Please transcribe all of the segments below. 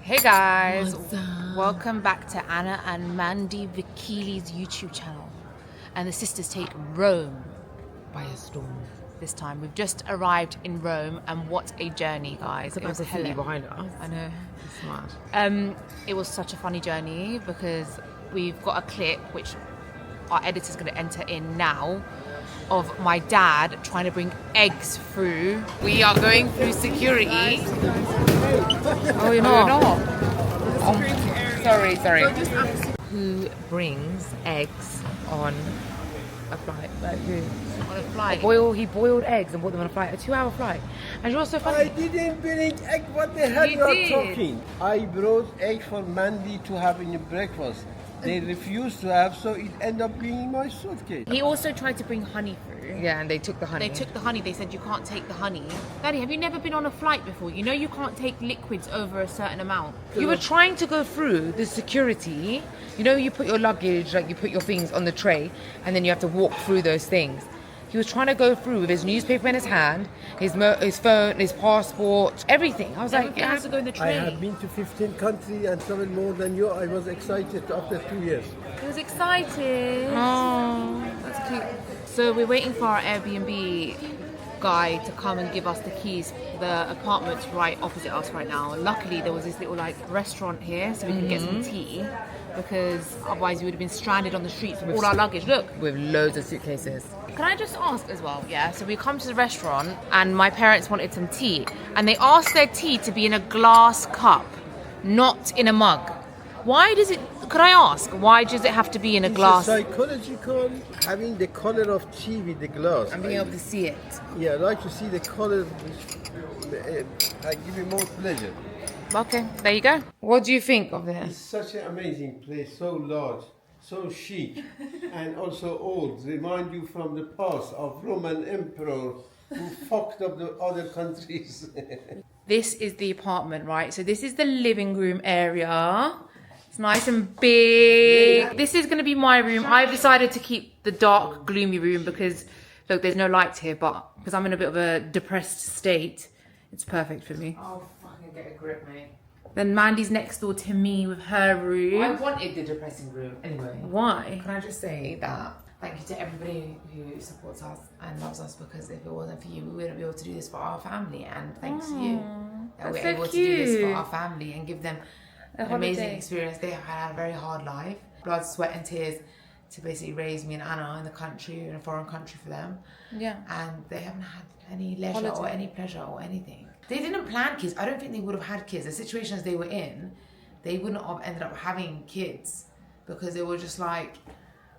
Hey guys, welcome back to Anna and Mandy Vikili's YouTube channel. And the sisters take Rome by a storm. This time we've just arrived in Rome, and what a journey, guys! It was hella behind us. I know. It's mad. It was such a funny journey because we've got a clip which our editor's going to enter in now of my dad trying to bring eggs through. We are going through security. Oh, you're not? Sorry. Who brings eggs on a flight? Like who? On a flight. He boiled eggs and brought them on a flight, a 2-hour flight. And you're so funny. I didn't bring egg. What the hell You you are did. talking? I brought egg for Mandy to have in the breakfast. They refused to have, so it ended up being in my suitcase. He also tried to bring honey through. Yeah, and they took the honey. They took the honey. They said you can't take the honey. Daddy, have you never been on a flight before? You know you can't take liquids over a certain amount. You were trying to go through the security. You know, you put your luggage, like you put your things on the tray, and then you have to walk through those things. He was trying to go through with his newspaper in his hand, his phone, his passport, everything. I was like, Everything has to go in the I tray. have been to 15 countries and traveled more than you. I was excited after 2 years. He was excited. oh. That's cute. So we're waiting for our Airbnb guy to come and give us the keys. The apartment's right opposite us right now. Luckily, there was this little like restaurant here, so we can get some tea. Because otherwise, we would have been stranded on the streets with all our luggage. Look. With loads of suitcases. Can I just ask as well? Yeah. So we come to the restaurant, and my parents wanted some tea, and they asked their tea to be in a glass cup, not in a mug. Why does it? Could I ask? Why does it have to be in a glass? It's psychological, having the color of tea with the glass. And being able to see it. Yeah, I like to see the color, which I give you more pleasure. Okay, there you go. What do you think of It's this? such an amazing place, so large, so chic, and also old. Remind you from the past of Roman emperor who fucked up the other countries. This is the apartment, right? So this is the living room area. It's nice and big. This is going to be my room. I've decided to keep the dark, gloomy room because, look, there's no light here, but because I'm in a bit of a depressed state, it's perfect for me. Oh, fucking get a grip, mate. Then Mandy's next door to me with her I room. wanted the depressing room anyway. Why? Can I just say that thank you to everybody who supports us and loves us, because if it wasn't for you, we wouldn't be able to do this for our family. And thanks to you that we're that's so able to do this cute. for our family and give them an holiday. amazing experience. They had a very hard life, blood, sweat and tears to basically raise me and Anna in the country, in a foreign country for them. Yeah. And they haven't had any leisure or Holiday. any pleasure or anything. They didn't plan kids. I don't think they would have had kids. The situations they were in, they wouldn't have ended up having kids because they were just like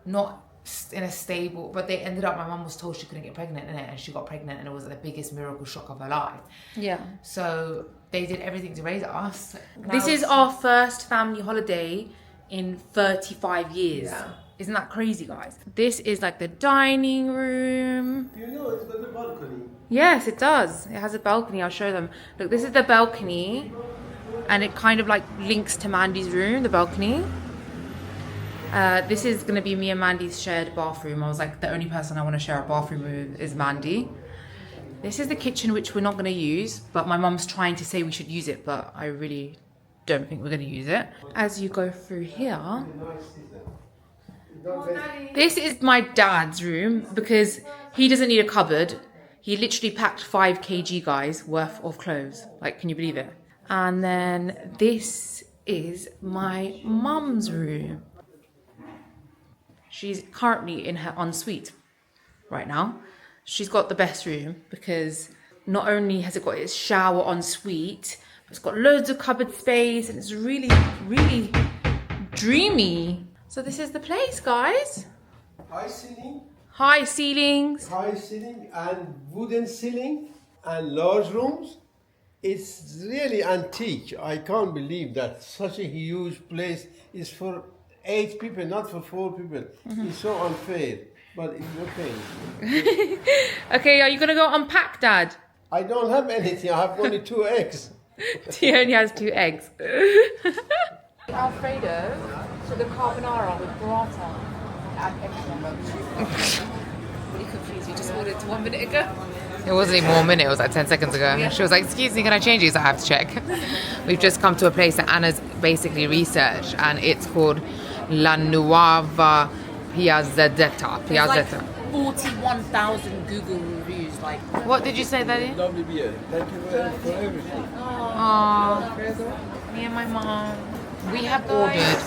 not in a stable, but they ended up, my mum was told she couldn't get pregnant in it, and she got pregnant, and it was the biggest miracle shock of her life. Yeah. So they did everything to raise us. This is our first family holiday in 35 years. Yeah. Isn't that crazy, guys? This is like the dining room. You know, it's got a balcony. Yes, it does. It has a balcony. I'll show them. Look, this is the balcony, and it kind of like links to Mandy's room, the balcony. This is going to be me and Mandy's shared bathroom. I was like, the only person I want to share a bathroom with is Mandy. This is the kitchen, which we're not going to use, but my mum's trying to say we should use it, but I really don't think we're going to use it. As you go through here, this is my dad's room because he doesn't need a cupboard. He literally packed 5 kg, guys, worth of clothes. Like, can you believe it? And then this is my mum's room. She's currently in her ensuite right now. She's got the best room because not only has it got its shower ensuite, but it's got loads of cupboard space, and it's really, really dreamy. So this is the place, guys. High ceiling. High ceilings. High ceiling and wooden ceiling and large rooms. It's really antique. I can't believe that such a huge place is for 8 people, not for 4 people. It's so unfair, but it's okay. Okay, are you gonna go unpack, Dad? I don't have anything. I have only 2 eggs. He only has 2 eggs. Alfredo to the carbonara with burrata. Add extra. Really confused. You just ordered it 1 minute ago. It wasn't even 1 minute, it was like 10 seconds ago. She was like, excuse me, can I change these? I have to check. We've just come to a place that Anna's basically researched, and it's called La Nuova Piazzetta. Like 41,000 Google reviews. Like, What did you say, Daddy? Lovely beer. Thank you for everything. Aww. Me and my mom. We have ordered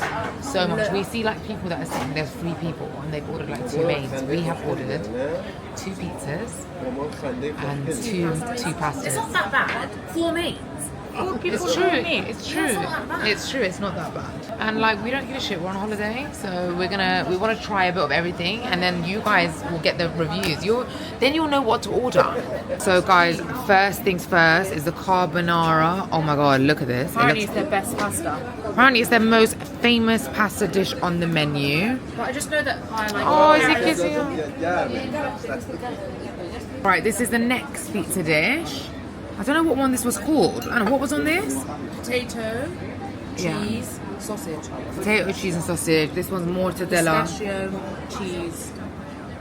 so much. We see like people that are sitting, there's 3 people and they've ordered like 2 mains. We have ordered 2 pizzas and two pastas. it's not that bad. 4 mains. 4 people. It's true. It's true. It's not that bad. It's true. It's not that bad. And like we don't give a shit. We're on holiday, so we want to try a bit of everything, and then you guys will get the reviews. Then you'll know what to order. So guys, first things first is the carbonara. Oh my god, look at this. Apparently it's their best pasta. Apparently it's their most famous pasta dish on the menu. But I just know that I like. Oh, is he kissing you? Right, this is the next pizza dish. I don't know what one this was called. Anna, what was on this? Potato, Yeah. cheese, sausage. Potato, cheese and sausage. This one's mortadella Pistachio, cheese,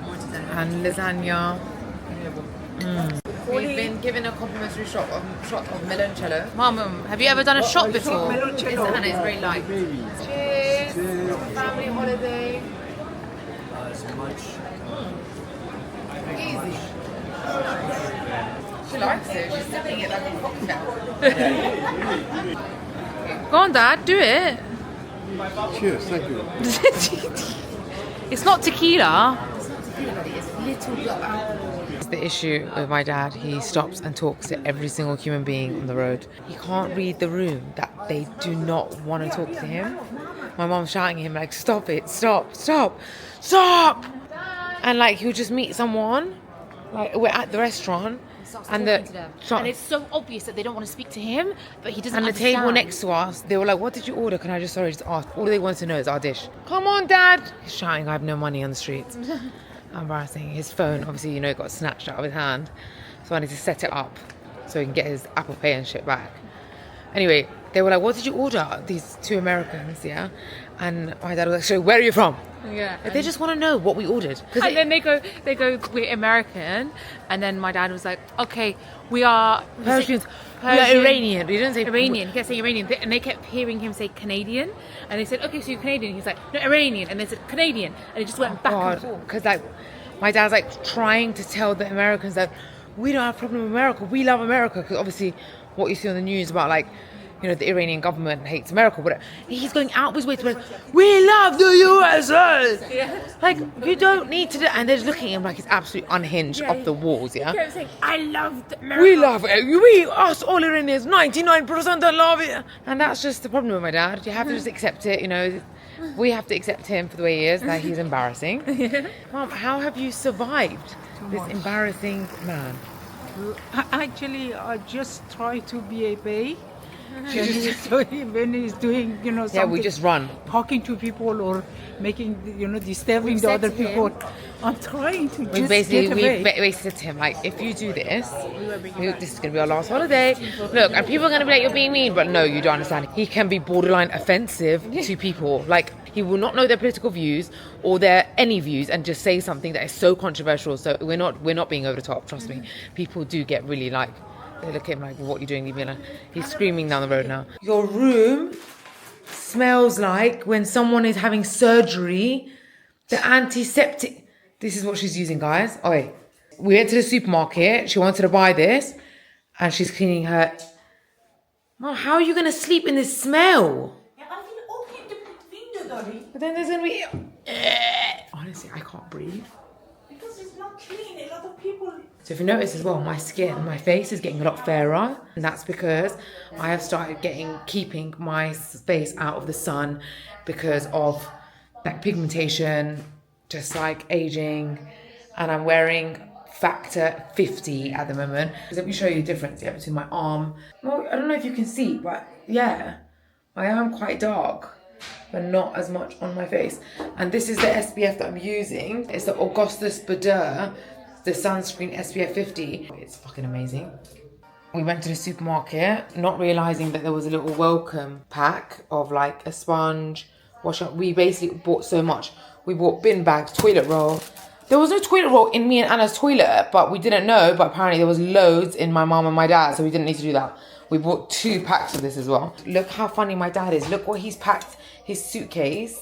mortadella. and lasagna. We've been given a complimentary shot of meloncello. Mum, have you ever done a shot before? It's Anna, it's very light. Cheers. Family holiday. Easy. She likes it. She's sipping it like a cocktail. Go on, Dad. Do it. Cheers, thank you. It's not tequila. It's little alcohol. It's the issue with my dad. He stops and talks to every single human being on the road. He can't read the room that they do not want to talk to him. My mom's shouting at him like, stop it, stop, stop, stop. And like he'll just meet someone. Like we're at the restaurant. And And it's so obvious that they don't want to speak to him, but he doesn't and the understand. table next to us, they were like, what did you order? Can I just just ask? All they want to know is our dish. Come on, Dad. He's shouting, I have no money on the streets. Embarrassing. His phone, obviously, got snatched out of his hand. So I need to set it up so he can get his Apple Pay and shit back. Anyway, they were like, what did you order? These 2 Americans, yeah? And my dad was like, so where are you from? Yeah. They just want to know what we ordered. And then they go, we're American, and then my dad was like, okay, we are Persians. We are Iranian. We didn't say Iranian. He kept saying Iranian, and they kept hearing him say Canadian, and they said, okay, so you're Canadian. He's like, no, Iranian, and they said Canadian, and it just went back and forth. Because like my dad's like trying to tell the Americans that we don't have a problem with America. We love America, because obviously what you see on the news about like the Iranian government hates America, but he's going out of his way to be like, we love the USA. Yeah. Like you don't need to do, and they're just looking at him like he's absolutely unhinged off the walls. Yeah. He kept saying, I love America. We love it. We, us, all Iranians, 99% love it. And that's just the problem with my dad. You have to just accept it, We have to accept him for the way he is, that he's embarrassing. Mom, how have you survived this embarrassing man? Actually, I just try to be a bay. When he's doing, something, Yeah, we just run. talking to people or making, disturbing the other people. I'm trying to We just basically get away. said to him, like, if you do this, this is going to be our last holiday. Look, and people are going to be like, you're being mean, but no, you don't understand. He can be borderline offensive to people. Like, he will not know their political views or their any views and just say something that is so controversial. So we're not being over the top, trust me. People do get really like, they look at him like, what are you doing? Leave me alone. He's screaming down the road now. Your room smells like when someone is having surgery, the antiseptic. This is what she's using, guys. Oh, wait. We went to the supermarket. She wanted to buy this. And she's cleaning her. Mom, how are you going to sleep in this smell? I will open the window, darling, But then there's going to be... Honestly, I can't breathe. because it's not clean. A lot of people... So if you notice as well, my face is getting a lot fairer. And that's because I have started keeping my face out of the sun because of like pigmentation, just like aging. And I'm wearing factor 50 at the moment. Let me show you the difference between my arm. Well, I don't know if you can see, but yeah, I am quite dark, but not as much on my face. And this is the SPF that I'm using. It's the Augustus Bader, the sunscreen SPF 50. It's fucking amazing. We went to the supermarket, not realizing that there was a little welcome pack of like a sponge, wash up. We basically bought so much. We bought bin bags, toilet roll, There was no toilet roll in me and Anna's toilet, but we didn't know. But apparently there was loads in my mum and my dad, so we didn't need to do that. We bought 2 packs of this as well. Look how funny my dad is. Look what he's packed. His suitcase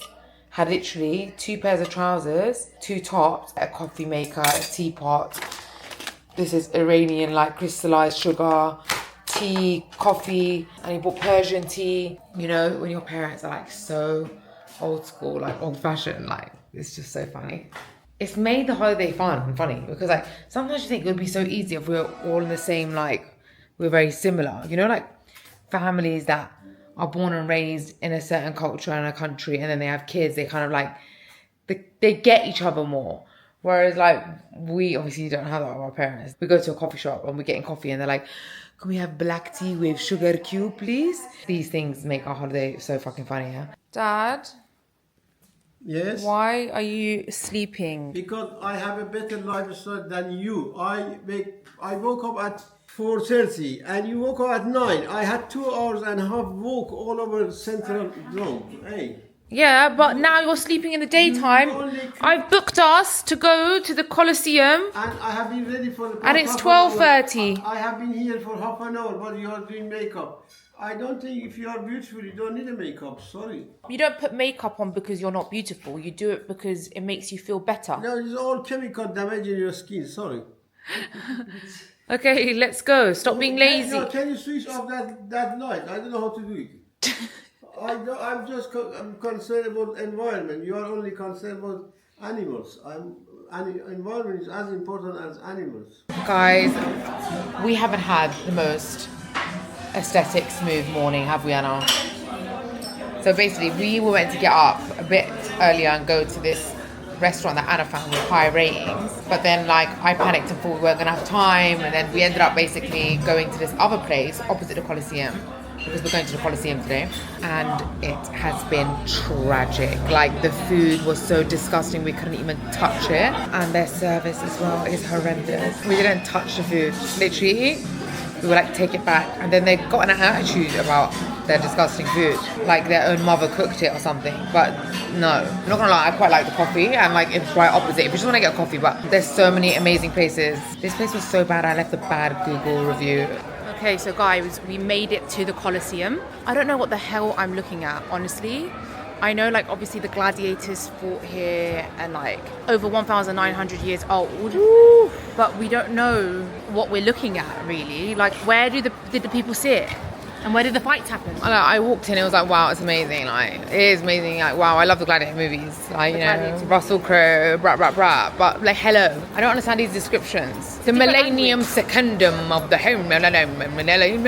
had literally 2 pairs of trousers, 2 tops, a coffee maker, a teapot. This is Iranian, like, crystallized sugar, tea, coffee, and he bought Persian tea. You know, when your parents are, like, so old school, like, old-fashioned, like, it's just so funny. It's made the holiday fun and funny because, like, sometimes you think it would be so easy if we were all in the same, like, we're very similar. You know, like, families that are born and raised in a certain culture and a country, and then they have kids, they kind of, like, they get each other more. Whereas, like, we obviously don't have that with our parents. We go to a coffee shop and we're getting coffee and they're like, can we have black tea with sugar cube, please? These things make our holiday so fucking funny, yeah? Dad? Yes? Why are you sleeping? Because I have a better lifestyle than you. I woke up at 4:30 and you woke up at 9. I had 2 hours and a half walk all over central zone. Hey. Yeah, but now you're sleeping in the daytime. I've booked us to go to the Coliseum. And I have been ready for the And it's 12:30. I have been here for half an hour, but you are doing makeup. I don't think if you are beautiful, you don't need a makeup. Sorry. You don't put makeup on because you're not beautiful. You do it because it makes you feel better. No, it's all chemical damage in your skin. Sorry. Okay, let's go. Stop being lazy. No, can you switch off that light? I don't know how to do it. I'm concerned about environment. You are only concerned about animals. Environment is as important as animals. Guys, we haven't had the most aesthetic, smooth morning, have we, Anna? So basically, we were meant to get up a bit earlier and go to this restaurant that Anna found with high ratings. But then, like, I panicked and thought we weren't going to have time. And then we ended up basically going to this other place opposite the Coliseum, because we're going to the Coliseum today, and it has been tragic. Like, the food was so disgusting, we couldn't even touch it, and their service as well is horrendous. We didn't touch the food, literally. We were like, take it back, and then they got an attitude about their disgusting food, like their own mother cooked it or something. But no, I'm not gonna lie, I quite like the coffee, and like it's right opposite if you just want to get coffee. But there's so many amazing places. This place was so bad, I left a bad Google review. Okay, so guys, we made it to the Coliseum. I don't know what the hell I'm looking at, honestly. I know, like, obviously the gladiators fought here and, like, over 1,900 years old. Woo! But we don't know what we're looking at, really. Like, where did the people sit? And where did the fights happen? I walked in, it was like, wow, it's amazing. Like, it is amazing. Like, wow, I love the gladiator movies. Like, you know, Russell Crowe, brah. But, like, hello, I don't understand these descriptions. The millennium secundum of the home, lived home of millennium.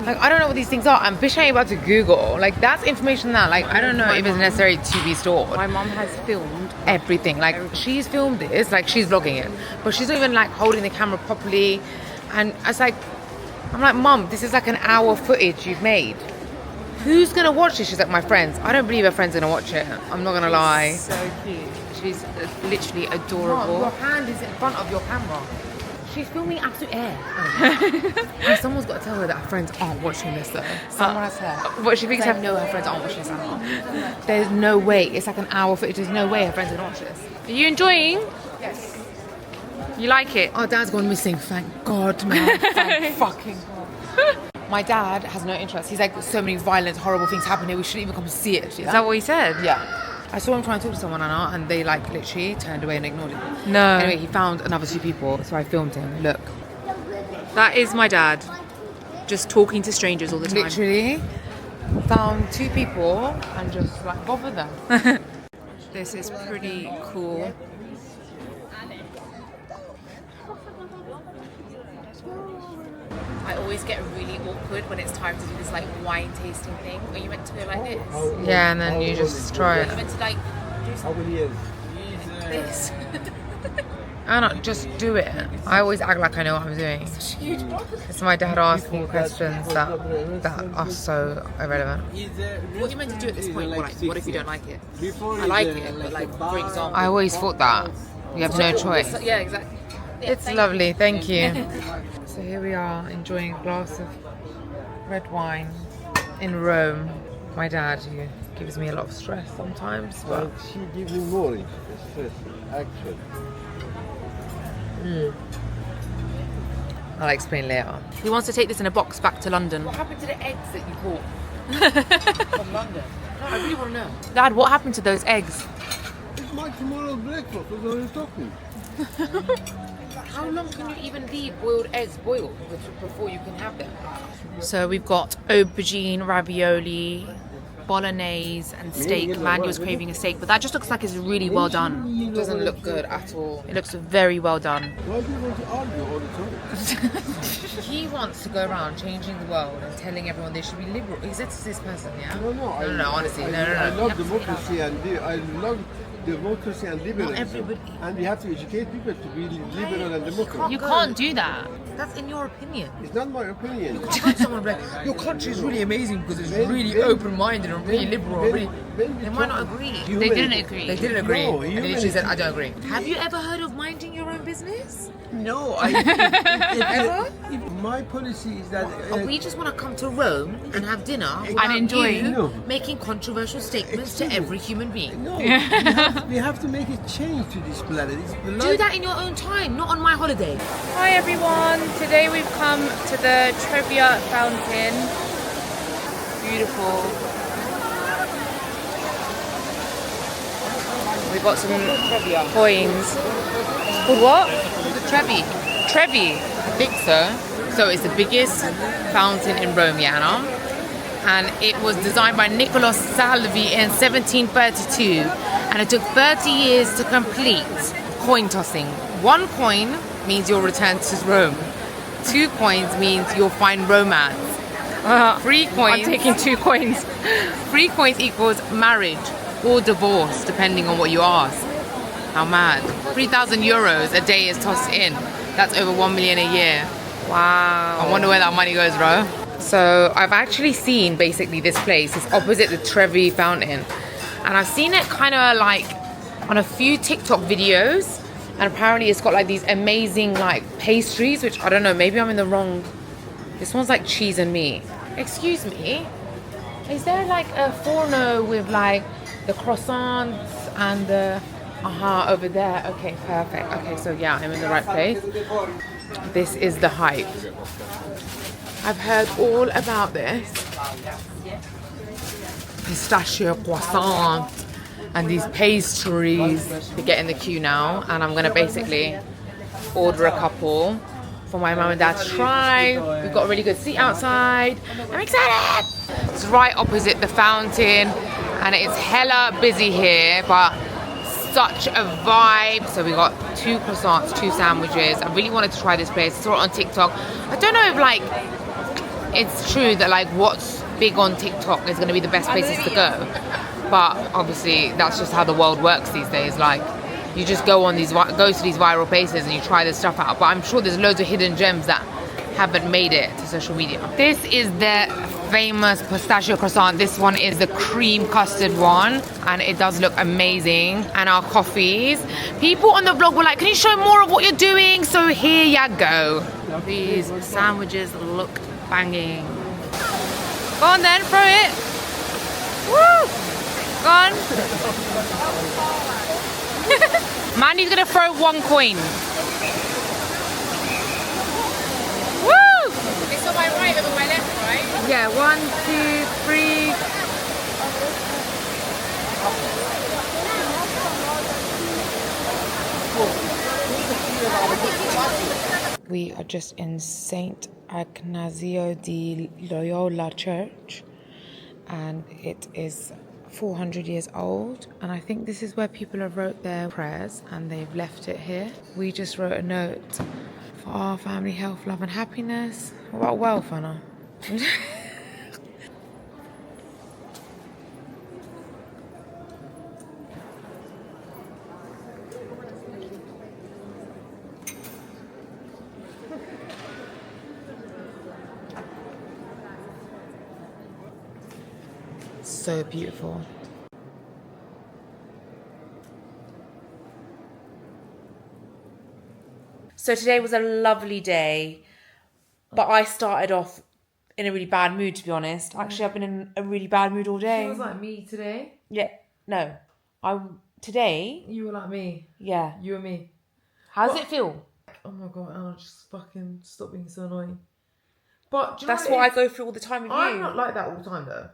Like, I don't know what these things are. And Bish ain't about to Google. Like, that's information that, like, I don't know if it's necessary to be stored. My mum has filmed everything. Like, she's filmed this, like, she's vlogging it. But she's not even, like, holding the camera properly. And it's like, I'm like, Mum, this is like an hour footage you've made. Who's gonna watch this? She's like, my friends. I don't believe her friends are gonna watch it. I'm not gonna lie. so cute. She's literally adorable. Mom, your hand is in front of your camera. She's filming absolute air. And someone's got to tell her that her friends aren't watching this though. Someone has her. What she thinks? I know her friends aren't watching this at all. There's no way. It's like an hour footage. There's no way her friends are gonna watch this. Are you enjoying? Yes. You like it? Our dad's gone missing. Thank God, man. Thank fucking God. My dad has no interest. He's like, so many violent, horrible things happen here. We shouldn't even come to see it. Is that what he said? Yeah. I saw him trying to talk to someone, Anna, and they like literally turned away and ignored him. No. Anyway, he found another 2 people, so I filmed him. Look. That is my dad. Just talking to strangers all the time. Literally found 2 people and just like bothered them. This is pretty cool. I always get really awkward when it's time to do this like wine tasting thing. Are you meant to go like this? Yeah, and then you just try Are you it. meant to like do something like this? Anna, just do it. I always act like I know what I'm doing. It's my dad asking questions that are so irrelevant. What are you meant to do at this point? What if you don't like it? I like it, but like, for example. I always thought that. You have no choice. Yeah, exactly. Yeah, It's lovely, thank you. So here we are enjoying a glass of red wine in Rome. My dad, he gives me a lot of stress sometimes, but But she gives me more stress, actually. I'll explain later. He wants to take this in a box back to London. What happened to the eggs that you bought from London? No, I really want to know. Dad, what happened to those eggs? It's my tomorrow's breakfast, that's what you're talking. How long can you even leave boiled eggs boiled before you can have them? So we've got aubergine, ravioli, bolognese and steak. Mandy was craving a steak, but that just looks like it's really well done. It doesn't look good at all. It looks very well done. Why do you want to argue all the time? He wants to go around changing the world and telling everyone they should be liberal. Is this person, yeah? No, Honestly, no. I love democracy and liberalism. everybody- And we have to educate people to be liberal and democratic. You can't do that. That's in your opinion. It's not my opinion. You can't someone be like, your country is really amazing because it's really open-minded and really liberal. Really. They might not agree. They didn't agree. They didn't agree. No, and then she said, I don't agree. Have you ever heard of minding your own business? No, Ever? my policy is that We just want to come to Rome and have dinner without enjoy. you No. making controversial statements to every human being. no, we have to make a change to this planet. Do that in your own time, not on my holiday. Hi everyone, today we've come to the Trevi Fountain. Beautiful. We've got some coins. Called what? The Trevi. Trevi. I think so. So it's the biggest fountain in Rome, Yana. And it was designed by Niccolo Salvi in 1732. And it took 30 years to complete. Coin tossing. 1 coin means you'll return to Rome. 2 coins means you'll find romance. 3 coins. I'm taking 2 coins. 3 coins equals marriage or divorce, depending on what you ask. How mad. 3,000 euros a day is tossed in. That's over 1 million a year. Wow. I wonder where that money goes, bro. So I've actually seen basically this place. It's opposite the Trevi Fountain. And I've seen it kind of like on a few TikTok videos. And apparently it's got like these amazing like pastries, which I don't know, maybe I'm in the wrong. This one's like cheese and meat. Excuse me. Is there like a forno with like the croissants and the over there? Okay, perfect. Okay, so yeah, I'm in the right place. This is the hype. I've heard all about this. Pistachio croissant and these pastries. We get in the queue now, and I'm gonna basically order a couple for my mum and dad to try. We've got a really good seat outside. I'm excited! It's right opposite the fountain, and it's hella busy here, but such a vibe. So we got 2 croissants, 2 sandwiches. I really wanted to try this place. I saw it on TikTok. I don't know if like it's true that like what's big on TikTok is going to be the best places to go, but obviously that's just how the world works these days. Like you just go to these viral places and you try this stuff out, but I'm sure there's loads of hidden gems that haven't made it to social media. This is the famous pistachio croissant. This one is the cream custard one, and it does look amazing. And our coffees. People on the vlog were like, can you show more of what you're doing? So here ya go. These sandwiches look banging. Go on then, throw it. Woo! Go on. Mandy's gonna throw 1 coin. Woo! It's on my right or on my left, right? Yeah, 1, 2, 3. We are just in St. Ignazio di Loyola Church, and it is 400 years old, and I think this is where people have wrote their prayers and they've left it here. We just wrote a note for our family, health, love and happiness. What about wealth, Anna? So beautiful. So today was a lovely day, but I started off in a really bad mood, to be honest. Actually, I've been in a really bad mood all day. She was like me today. Yeah, no. Today, You were like me. yeah. You and me. How does it feel? Oh my god, Anna, just fucking stop being so annoying. But do you That's know what I go through all the time with I'm you. not like that all the time though.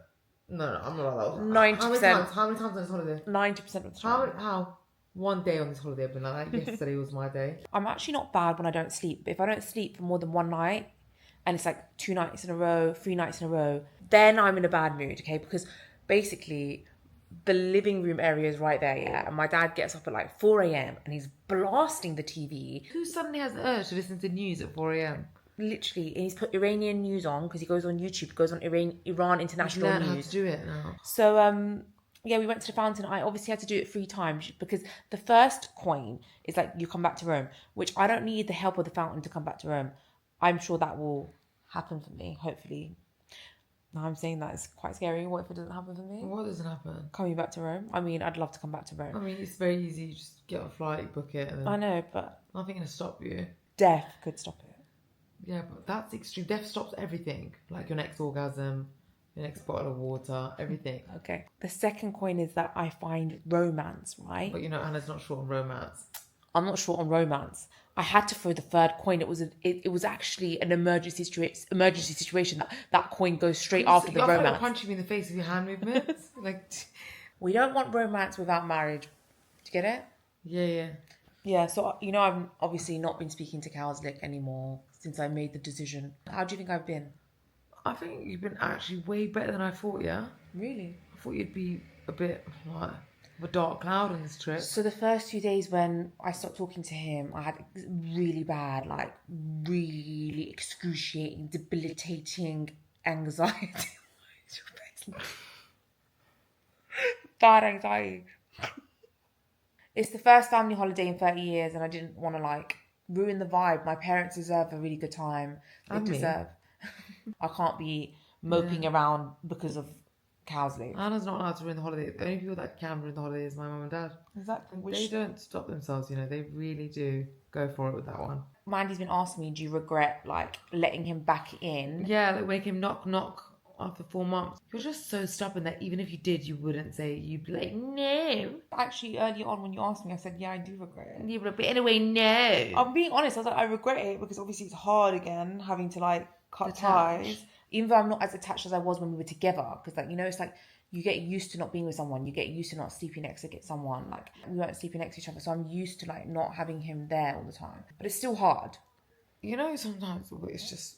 No, I'm not like that all the time. 90%. How many times on this holiday? 90% of the time. How? One day on this holiday I've been like that. Yesterday was my day. I'm actually not bad when I don't sleep. But if I don't sleep for more than one night, and it's like 2 nights in a row, 3 nights in a row, then I'm in a bad mood, okay? Because basically, the living room area is right there, yeah? And my dad gets up at like 4 a.m. and he's blasting the TV. Who suddenly has the urge to listen to news at 4 a.m? Literally, and he's put Iranian news on because he goes on YouTube, goes on Iran International Learn how News. to do it now. So, yeah, we went to the fountain. I obviously had to do it 3 times because the first coin is like you come back to Rome, which I don't need the help of the fountain to come back to Rome. I'm sure that will happen for me, hopefully. Now I'm saying that it's quite scary. What if it doesn't happen for me? What doesn't happen? Coming back to Rome. I mean, I'd love to come back to I Rome. mean, it's very easy. You just get a flight, book it, and then I know, but nothing gonna stop you. death could stop it. Yeah, but that's extreme. Death stops everything. Like your next orgasm, your next bottle of water, everything. Okay. The second coin is that I find romance, right? But you know, Anna's not short on romance. I'm not short on romance. I had to throw the third coin. It was actually an emergency situation. That coin goes straight after the I feel like romance. punching me in the face with your hand movements. Like, We don't want romance without marriage. Do you get it? yeah. Yeah, so, you know, I've obviously not been speaking to Cowslick anymore since I made the decision. How do you think I've been? I think you've been actually way better than I thought, yeah? Really? I thought you'd be a bit like of a dark cloud on this trip. So the first few days when I stopped talking to him, I had really bad, like really excruciating, debilitating anxiety. Bad anxiety. It's the first family holiday in 30 years and I didn't want to like ruin the vibe. My parents deserve a really good time. They And me. deserve. I can't be moping around because of Cowsley. Anna's not allowed to ruin the holiday. The only people that can ruin the holiday is my mum and dad. Exactly. They don't stop themselves, you know. They really do go for it with that one. Mandy's been asking me, do you regret like letting him back in? Yeah, like make him knock after 4 months. You're just so stubborn that even if you did, you wouldn't say. You'd be like, no. Actually, earlier on when you asked me, I said, yeah, I do regret it. You would, but anyway, no. I'm being honest. I was like, I regret it because obviously it's hard again having to like cut ties. Even though I'm not as attached as I was when we were together, because like, you know, it's like you get used to not being with someone. You get used to not sleeping next to someone. Like we weren't sleeping next to each other, so I'm used to like not having him there all the time. But it's still hard. You know, sometimes it's just,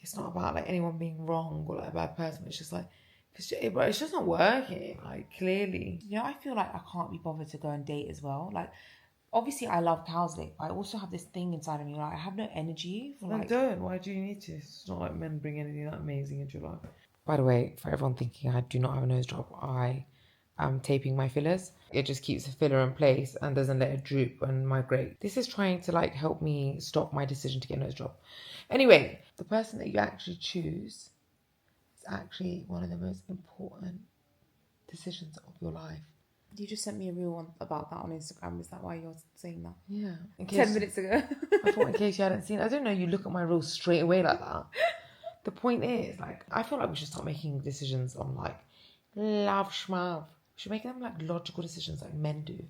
it's not about like anyone being wrong or like a bad person. It's just like, it's just not working. Like clearly. Yeah, I feel like I can't be bothered to go and date as well. Like, obviously I love Cowsley. I also have this thing inside of me. Like I have no energy for Then like. don't. Why do you need to? It's not like men bring anything that amazing into your life. By the way, for everyone thinking I do not have a nose job, I am taping my fillers. It just keeps the filler in place and doesn't let it droop and migrate. This is trying to like help me stop my decision to get a nose job. Anyway, the person that you actually choose is actually one of the most important decisions of your life. You just sent me a reel about that on Instagram. Is that why you're saying that? Yeah. 10 minutes ago. I thought in case you hadn't seen it. I don't know you look at my rules straight away like that. The point is, like, I feel like we should start making decisions on, like, love schmav. We should make them, like, logical decisions like men do.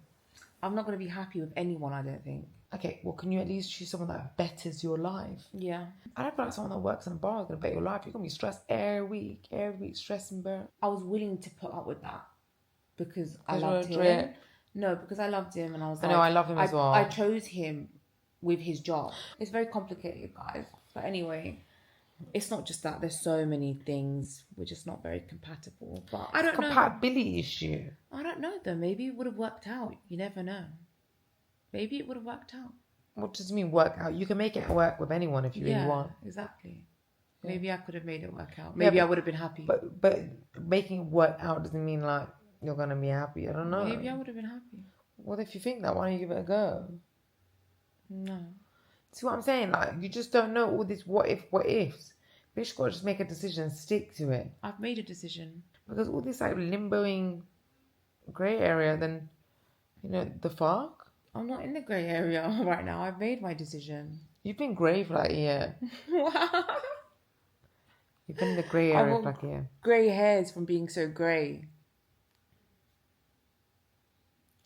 I'm not going to be happy with anyone, I don't think. Okay, well, can you at least choose someone that betters your life? Yeah. I don't feel like someone that works in a bar is going to better your life. You're going to be stressed every week, stress and burn. I was willing to put up with that because I Because loved you're a him. drip. No, because I loved him and I was I like... know, I love him as well. I chose him with his job. It's very complicated, guys. But anyway... It's not just that. There's so many things. We're just not very compatible. But I don't know. Compatibility issue. I don't know though. Maybe it would have worked out. You never know. Maybe it would have worked out. What does it mean work out? You can make it work with anyone if you really want. Exactly. Maybe I could have made it work out. Maybe I would have been happy. But making it work out doesn't mean like you're gonna be happy. I don't know. Maybe I would have been happy. Well, if you think that, why don't you give it a go? No. See what I'm saying? Like, you just don't know all this what ifs. Bitch, gotta just make a decision and stick to it. I've made a decision. Because all this like limboing grey area, then, you know, the fuck? I'm not in the grey area right now. I've made my decision. You've been grey for like a year. You've You've been in the grey I area want back here. grey hairs from being so grey.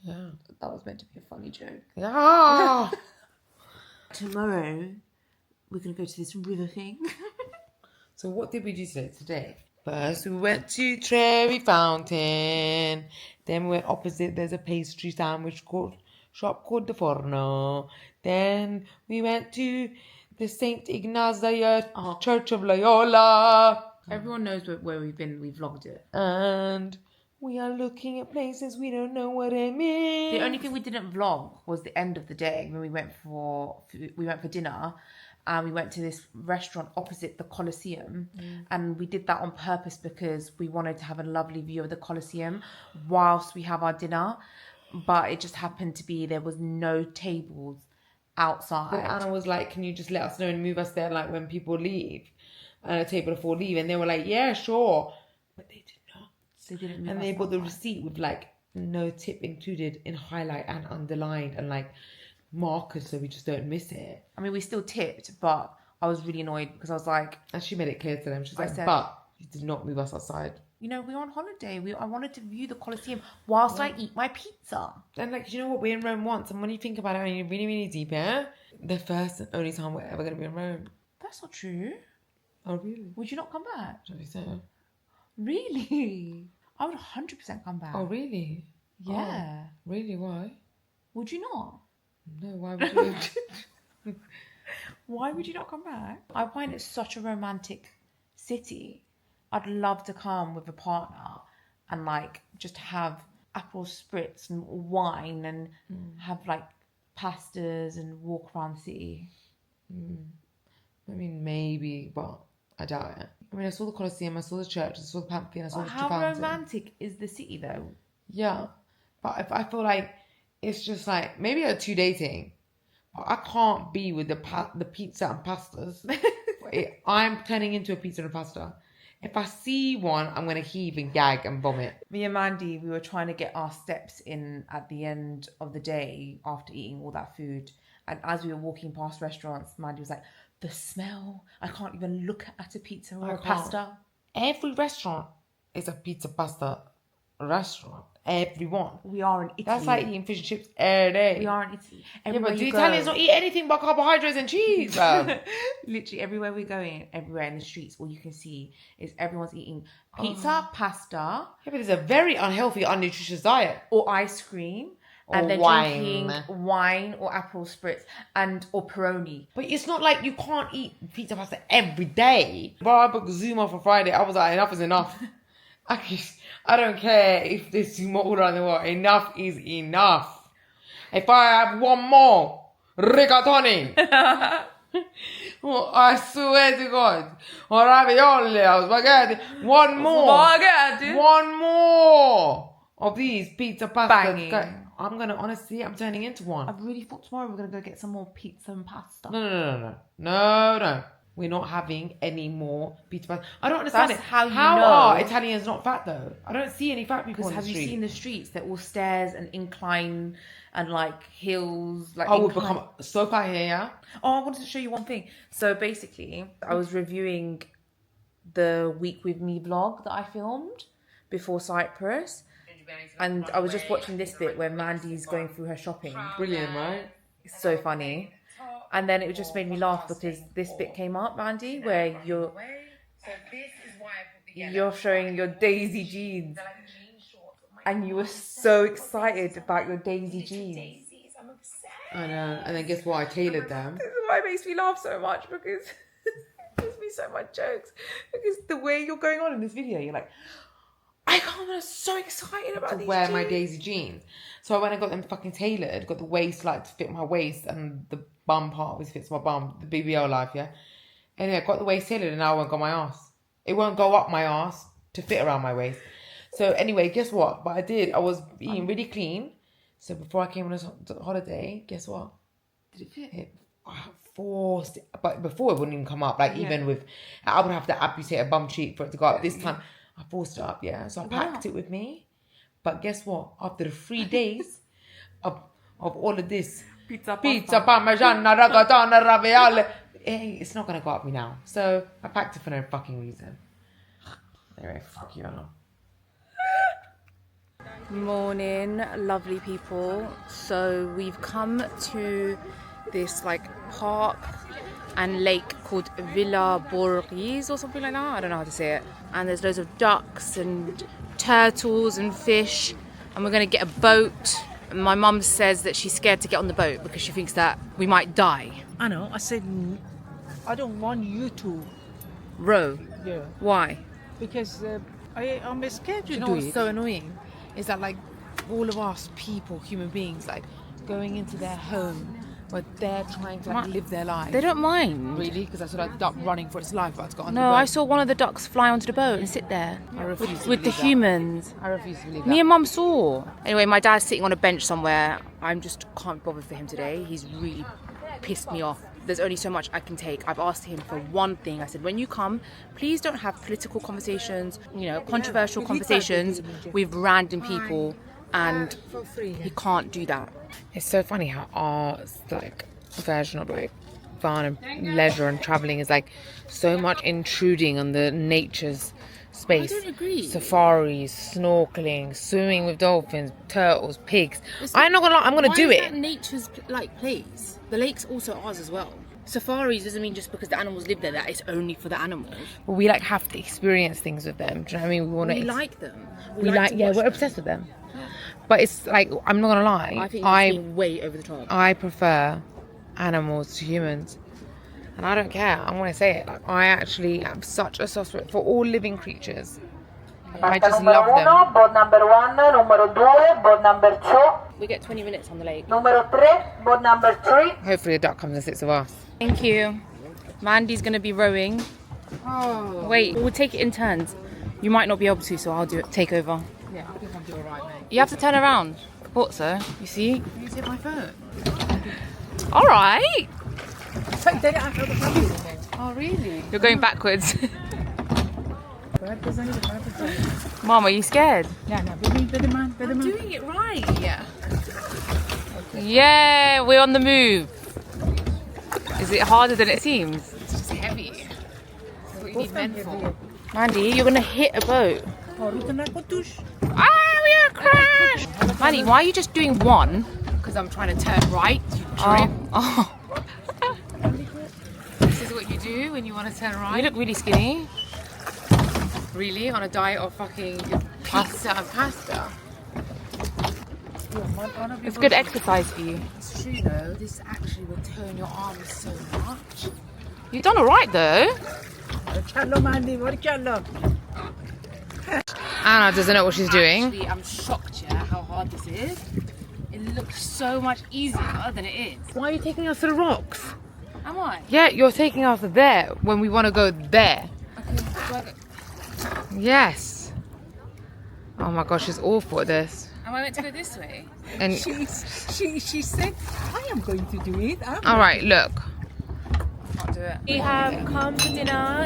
Yeah. That was meant to be a funny joke. Yeah. Tomorrow, we're going to go to this river thing. So what did we do today? First we went to Trevi Fountain. Then we went opposite. There's a pastry sandwich shop called the Forno. Then we went to the Saint Ignazia Church of Loyola. Everyone knows where we've been. We vlogged it. And we are looking at places we don't know what it means. The only thing we didn't vlog was the end of the day when we went for dinner. And we went to this restaurant opposite the Coliseum. And we did that on purpose because we wanted to have a lovely view of the Coliseum whilst we have our dinner. But it just happened to be there was no tables outside. But Anna was like, can you just let us know and move us there like when people leave? And a table before leave. And they were like, yeah, sure. But they did not. They didn't move And us they bought the outside. receipt with like no tip included in highlight and underlined and like markers so we just don't miss it. I mean, we still tipped, but I was really annoyed because I was like, And she made it clear to them. She's like, said- but you did not move us outside. you know, we're on holiday. I wanted to view the Coliseum whilst I eat my pizza. And like, you know what? We're in Rome once. And when you think about it, when you're really, really deep, yeah? The first and only time we're ever going to be in Rome. That's not true. Oh, really? Would you not come back? Don't you say? Really? I would 100% come back. Oh, really? Yeah. Oh, really? Why? Would you not? No, why would you? Why would you not come back? I find it such a romantic city. I'd love to come with a partner and like just have apple spritz and wine and have like pastas and walk around the city. I mean, maybe, but I doubt it. I mean, I saw the Coliseum, I saw the church, I saw the Pantheon, I saw But the how Trevi Fountain. romantic is the city though? Yeah, but I feel like it's just like maybe a 2-day thing. But I can't be with the pizza and pastas. I'm turning into a pizza and pasta. If I see one, I'm gonna heave and gag and vomit. Me and Mandy, we were trying to get our steps in at the end of the day after eating all that food. And as we were walking past restaurants, Mandy was like, the smell, I can't even look at a pizza or a pasta. Every restaurant is a pizza pasta restaurant. Everyone. We are in Italy. That's like eating fish and chips every day. We are in Italy. Yeah, Everywhere but the you go- Italians don't eat anything but carbohydrates and cheese. Bro. Literally everywhere we're going, everywhere in the streets, all you can see is everyone's eating pizza, pasta, Yeah, but it's a very unhealthy, unnutritious diet. or ice cream, Or and then wine. drinking wine or apple spritz or Peroni. But it's not like you can't eat pizza pasta every day. Bro, I booked Zuma for Friday. I was like, enough is enough. I don't care if there's Zuma all around the world. Enough is enough. If I have one more rigatoni, oh, I swear to God, or ravioli or spaghetti, one more of these pizza pasta. Banging. I'm turning into one. I really thought tomorrow we're going to go get some more pizza and pasta. No. We're not having any more pizza pasta. I don't understand That's it. how you How know. are Italians not fat though? I don't see any fat people Because on the have street. you seen the streets? They're all stairs and incline and like hills. Like I would incline. become so fat here, yeah? Oh, I wanted to show you one thing. So basically, I was reviewing the Week With Me vlog that I filmed before Cyprus. And I was just watching this bit where Mandy's going through her shopping. Brilliant, right? It's so funny. And then it just made me laugh because this bit came up, Mandy, where you're showing your Daisy jeans. And you were so excited about your Daisy jeans. I know. And then guess what? I tailored them. This is why it makes me laugh so much because it gives me so much jokes. Because the way you're going on in this video, you're like, I'm so excited about these Wear jeans. my Daisy jeans. So I went and got them fucking tailored, got the waist like to fit my waist and the bum part which fits my bum, the BBL life, yeah. Anyway, I got the waist tailored and now it won't go my ass. It won't go up my ass to fit around my waist. So anyway, guess what? But I was eating really clean. So before I came on this holiday, guess what? Did it fit? I forced it, but before it wouldn't even come up. Like even with, I would have to amputate a bum cheek for it to go up. This time, I forced it up, yeah. So I packed it with me. But guess what? After the 3 days of all of this Pizza, parmigiana, rigatona, ravioli, it's not gonna go up me now. So I packed it for no fucking reason. Anyway, fuck you, Anna. Morning, lovely people. So we've come to this like park and lake called Villa Borghese or something like that. I don't know how to say it. And there's loads of ducks and turtles and fish. And we're gonna get a boat. And my mum says that she's scared to get on the boat because she thinks that we might die. I know. I said, I don't want you to. Row. Yeah. Why? Because I'm scared to You know do what's it. so annoying? Is that like all of us people, human beings, like going into their home where they're trying to like, live their life. They don't mind. Really? Because I saw that duck running for its life about to go on the No, boat. I saw one of the ducks fly onto the boat and sit there I refuse to with the believe that. humans. I refuse to believe Me that. and Mum saw. Anyway, my dad's sitting on a bench somewhere. I'm just can't bother for him today. He's really pissed me off. There's only so much I can take. I've asked him for one thing. I said, when you come, please don't have political conversations, you know, controversial conversations with random people. And he can't do that. It's so funny how our like version of like fun and leisure and traveling is like so much intruding on the nature's space. I don't agree. Safaris, snorkeling, swimming with dolphins, turtles, pigs. I'm not gonna lie, I'm gonna do Why is it. that nature's like place? The lake's also ours as well. Safaris doesn't mean just because the animals live there that it's only for the animals. But we like have to experience things with them. Do you know what I mean? We want We to. like them. We like to yeah, watch we're them. obsessed with them. But it's like I'm not gonna lie. I think it's being way over the top. I prefer animals to humans. And I don't care. I'm going to say it. Like, I actually am such a soft spot for all living creatures. I just love them. boat number 1, numero 2, boat number 2, We get 20 minutes on the lake. numero 3, boat number 3. Hopefully a duck comes and sits with us. Thank you. Mandy's going to be rowing. Oh. Wait, we'll take it in turns. You might not be able to, so I'll do it. Take over. Yeah, I think I'm doing alright, mate. You have to turn around. Thought so. You see? You take my phone. All right. Oh, really? You're going backwards. Mom, are you scared? I'm Doing it right. Yeah. Yeah, we're on the move. Is it harder than it seems? It's just heavy. That's what you need men for. Mandy, you're going to hit a boat. Oh, Ah, we are crashed. Mandy, why are you just doing one? Because I'm trying to turn right. You trip. Oh. This is what you do when you want to turn You right. look really skinny. Really? On a diet of fucking pizza and pasta? It's good exercise for you. It's true though. This actually will turn your arms so much. You've done all right though. Anna doesn't know what she's doing. Actually, I'm shocked, yeah, how hard this is. It looks so much easier than it is. Why are you taking us to the rocks? Am I? Yeah, you're taking us there when we want to go there. Okay, Yes. Oh my gosh, she's awful at this. am I meant to go this way? And She said, I am going to do it. all right, look. Can't do it. We have come for dinner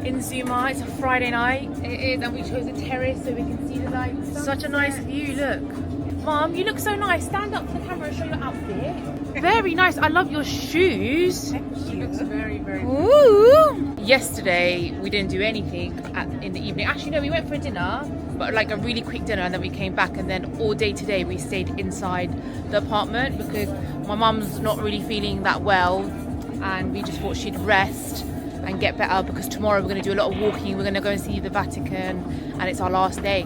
in Zuma. It's a Friday night. It is, and we chose a terrace so we can see the lights. Such a nice view, look. Mom, you look so nice. Stand up for the camera and show your outfit. Very nice. I love your shoes. She looks very, very Ooh. Yesterday, we didn't do anything in the evening. Actually, no, we went for dinner, but like a really quick dinner, and then we came back, and then all day today we stayed inside the apartment because my mum's not really feeling that well, and we just thought she'd rest and get better because tomorrow we're going to do a lot of walking. We're going to go and see the Vatican, and it's our last day.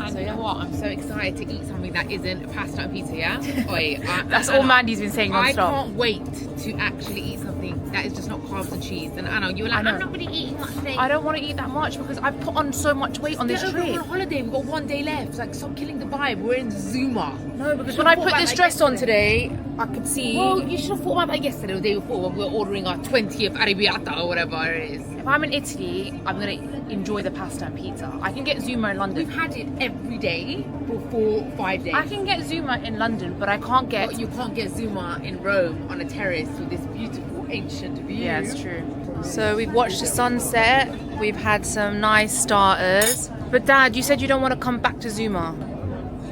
And you know what? I'm so excited to eat something that isn't pasta and pizza, yeah? Oi, That's all Mandy's been saying I non-stop. can't wait to actually eat something that is just not carbs and cheese. And Anna, you were like, I know. I'm not really eating much today. I don't want to eat that much because I've put on so much weight on this We're trip. on holiday. We've got one day left. Like, stop killing the vibe. We're in Zuma. No, because when I put this dress on today, I could see. Well, you should have thought about that yesterday or the day before when we were ordering our 20th arrabbiata or whatever it is. If I'm in Italy, I'm going to enjoy the pasta and pizza. I can get Zuma in London. We've had it every day for 4 or 5 days. I can get Zuma in London, but I can't get. But you can't get Zuma in Rome on a terrace with this beautiful ancient view. Yeah, it's true. So we've watched the sunset. We've had some nice starters. But Dad, you said you don't want to come back to Zuma.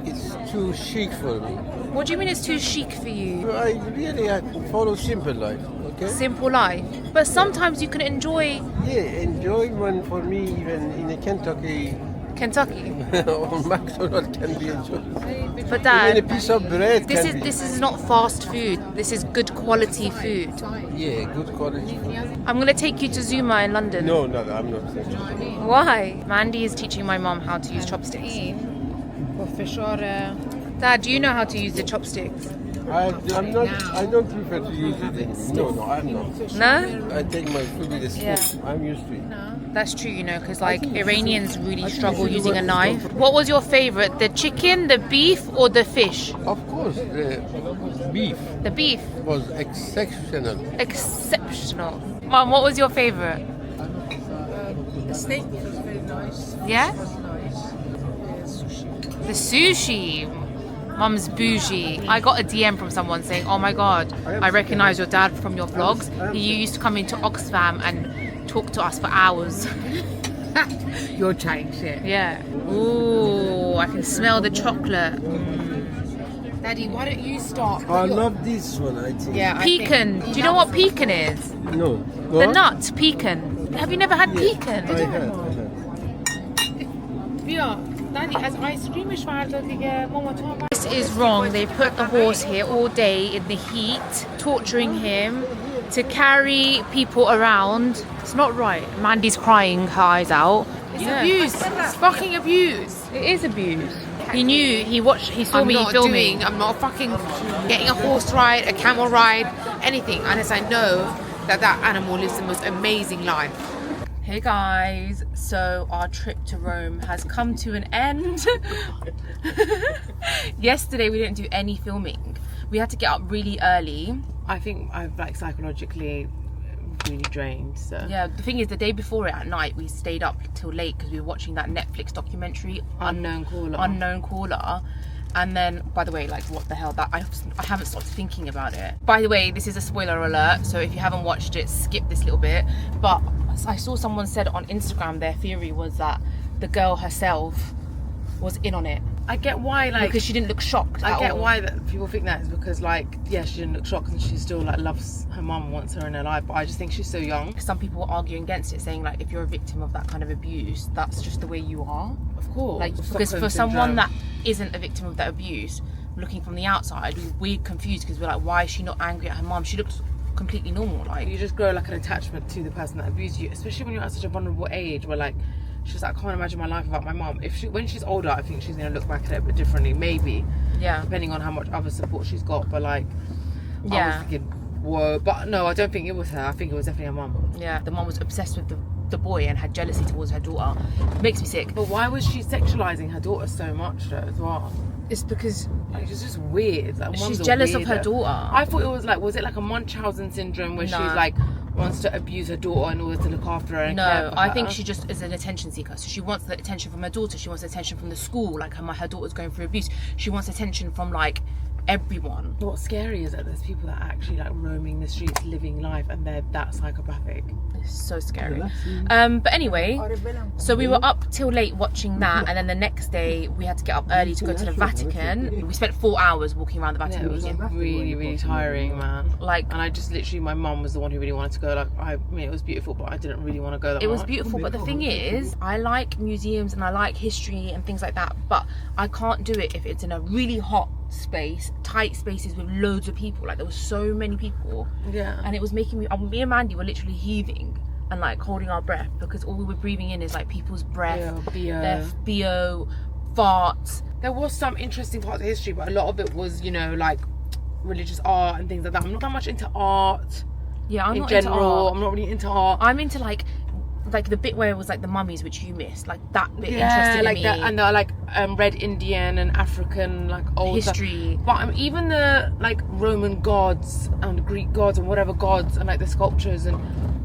It's too chic for me. What do you mean it's too chic for you? I really follow simple life. Okay. Simple life. But sometimes you can enjoy Yeah, enjoyment for me even in a Kentucky Kentucky. or McDonald's can be enjoyed. But Even a Dad, piece of bread this can be. is not fast food. This is good quality food. Yeah, good quality. I'm gonna take you to Zuma in London. No, I'm not. Why? Mandy is teaching my mom how to use chopsticks. Dad, do you know how to use the chopsticks? I'm not. I don't prefer to use it. No, I'm not. No? I take my food with a spoon. Yeah. I'm used to it. That's true, you know, because like Iranians really struggle using a knife. What was your favorite? The chicken, the beef, or the fish? Of course, the beef The beef. was exceptional. Exceptional. Mom, what was your favorite? The steak was very nice. Yeah? Nice. The sushi. Mum's bougie. I got a DM from someone saying, oh my god, I recognize your dad from your vlogs. He used to come into Oxfam and talk to us for hours. You're chatting shit. Yeah. Ooh, I can smell the chocolate. Daddy, why don't you start? I love this one. I think. Yeah, Pecan. Do you know what pecan is? No. The nut, pecan. Have you never had pecan? I had. This is wrong. They put the horse here all day in the heat, torturing him to carry people around. It's not right. Mandy's crying her eyes out. It's abuse. It's fucking abuse. It is abuse. He knew, he saw I'm me not filming. I'm not fucking getting a horse ride, a camel ride, anything, unless I know that that animal lives the most amazing life. Hey guys, so our trip to Rome has come to an end. Yesterday we didn't do any filming. We had to get up really early. I think I've like psychologically really drained. So Yeah, the thing is, the day before it at night, we stayed up till late because we were watching that Netflix documentary, Unknown Caller. Unknown Caller. And then, by the way, like, what the hell? That I haven't stopped thinking about it. By the way, this is a spoiler alert, so if you haven't watched it, skip this little bit. But I saw someone said on Instagram their theory was that the girl herself was in on it. I get why, like, Because she didn't look shocked I at get all. why that people think that is because, like, yeah, she didn't look shocked and she still like loves her mum, wants her in her life. But I just think she's so young. Some people were arguing against it, saying like, if you're a victim of that kind of abuse, that's just the way you are. Of course, Like, because Stockholm for someone syndrome. that isn't a victim of that abuse, looking from the outside, we're confused because we're like, why is she not angry at her mum? She looks completely normal. Like, you just grow like an attachment to the person that abused you, especially when you're at such a vulnerable age where like she's like, I can't imagine my life without my mum. When she's older, I think she's gonna look back at it a bit differently, maybe. yeah, Depending on how much other support she's got, but like, I Yeah. was thinking, whoa. But no, I don't think it was her. I think it was definitely her mum. yeah. The mum was obsessed with the boy and had jealousy towards her daughter. It makes me sick. But why was she sexualizing her daughter so much though, as well? It's because Like, it's just weird. Like, she's mums are jealous of her weirder. daughter. I thought it was like, was it like a Munchausen syndrome where No. she's like wants to abuse her daughter in order to look after her? And care No, for I her? think she just is an attention seeker. So she wants the attention from her daughter. She wants attention from the school. Like her daughter's going through abuse. She wants attention from like everyone. What's scary is that there's people that are actually like roaming the streets, living life, and they're that psychopathic. It's so scary. But anyway, so we were up till late watching that, and then the next day we had to get up early to go to the Vatican. We spent 4 hours walking around the Yeah, Vatican it was Museum. really, really tiring, man. Like, And I just literally, my mum was the one who really wanted to go. Like, I mean, it was beautiful, but I didn't really want to go that it was much. beautiful, but the thing is, I like museums and I like history and things like that, but I can't do it if it's in a really hot space, tight spaces with loads of people. Like, there were so many people, Yeah. and it was making me and Mandy were literally heaving and like holding our breath because all we were breathing in is like people's breath, Yeah, their BO, farts. There was some interesting parts of history, but a lot of it was, you know, like religious art and things like that. I'm not that much into art Yeah, I'm in not general. into art. I'm not really into art. I'm into like the bit where it was like the mummies, which you missed. Like that bit Yeah, interested like me. that, and the like Red Indian and African like old stuff. History. But even the like Roman gods and Greek gods and whatever gods and like the sculptures and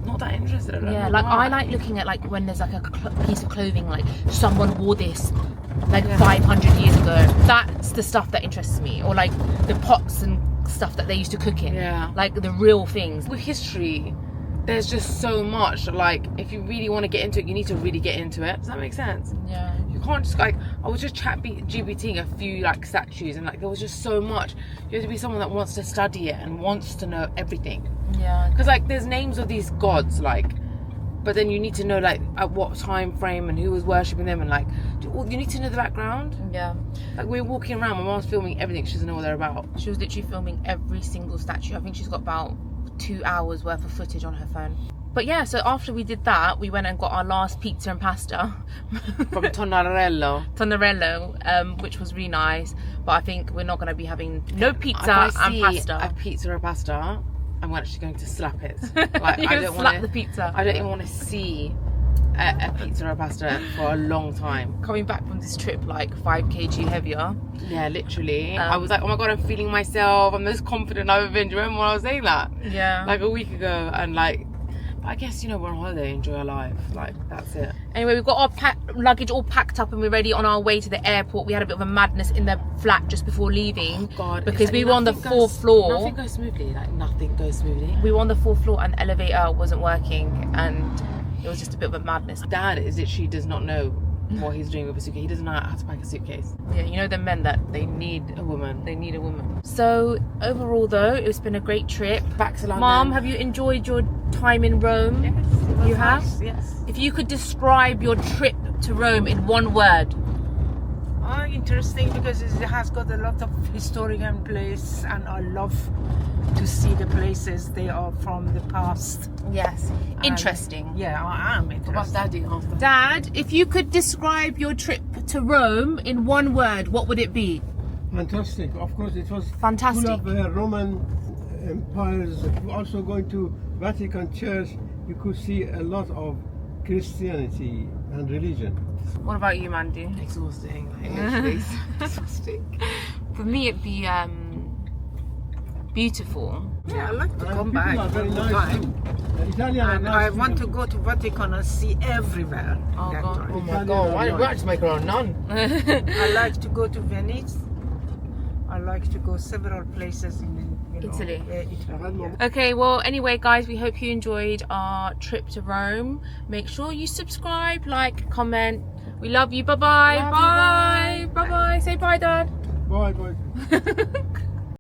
not that interested. I don't Yeah, know like why. I like looking at like when there's like a piece of clothing, like someone wore this like 500 years ago. That's the stuff that interests me. Or like the pots and stuff that they used to cook in. Yeah. Like the real things. With history, there's just so much. Like if you really want to get into it, you need to really get into it. Does that make sense? Yeah. You can't just like, I was just GBTing a few like statues and like there was just so much. You have to be someone that wants to study it and wants to know everything. Yeah. Because like there's names of these gods, like, but then you need to know like at what time frame and who was worshipping them, and like you need to know the background. Yeah. Like we're walking around, my mom's filming everything. She doesn't know what they're about. She was literally filming every single statue. I think she's got about 2 hours worth of footage on her phone. But yeah, so after we did that, we went and got our last pizza and pasta From Tonarello, which was really nice. But I think we're not going to be having no pizza If I and see pasta. a pizza or pasta, I'm actually going to slap it. Like You're I gonna don't slap want the pizza. I don't even want to see a pizza or a pasta for a long time. Coming back from this trip like 5 kg heavier. Yeah, literally. I was like, oh my god, I'm feeling myself. I'm the most confident I've ever been. Do you remember when I was saying that? Yeah. Like a week ago, and like, I guess, you know, we're on holiday, enjoy our life. Like, that's it. Anyway, we've got our luggage all packed up and we're ready on our way to the airport. We had a bit of a madness in the flat just before leaving. Oh God, because we were on the nothing 4th floor. Nothing goes smoothly. Like, nothing goes smoothly. We were on the 4th floor and the elevator wasn't working and it was just a bit of a madness. Dad is literally does not know what he's doing with a suitcase. He doesn't know how to pack a suitcase. Yeah, you know the men that They need a woman. they need a woman. So overall though, it's been a great trip. Back to London. Mom, have you enjoyed your time in Rome? Yes, it was You have? nice, yes. If you could describe your trip to Rome in one word. Oh, interesting, because it has got a lot of historical place, and I love to see the places they are from the past. Yes. And Interesting. Yeah, I am interested. Daddy after. Dad, if you could describe your trip to Rome in one word, what would it be? Fantastic. Of course, it was Fantastic. full of Roman empires. Also going to Vatican Church, you could see a lot of Christianity and religion. What about you, Mandy? Exhausting. Like, literally exhausting. For me, it'd be beautiful. Yeah, I like to And come people back are very all the nice time. too. Italian are And nice I want to people. go to Vatican and see everywhere. Oh, that God. time. Oh my Italian god, are why don't we nice. have to make her own nun? I like to go to Venice. I like to go several places in Italy. Italy. Yeah. Okay, well, anyway, guys, we hope you enjoyed our trip to Rome. Make sure you subscribe, like, comment. We love you. Bye-bye. Love you, Bye. bye. Bye-bye. Say bye, Dad. Bye, bye.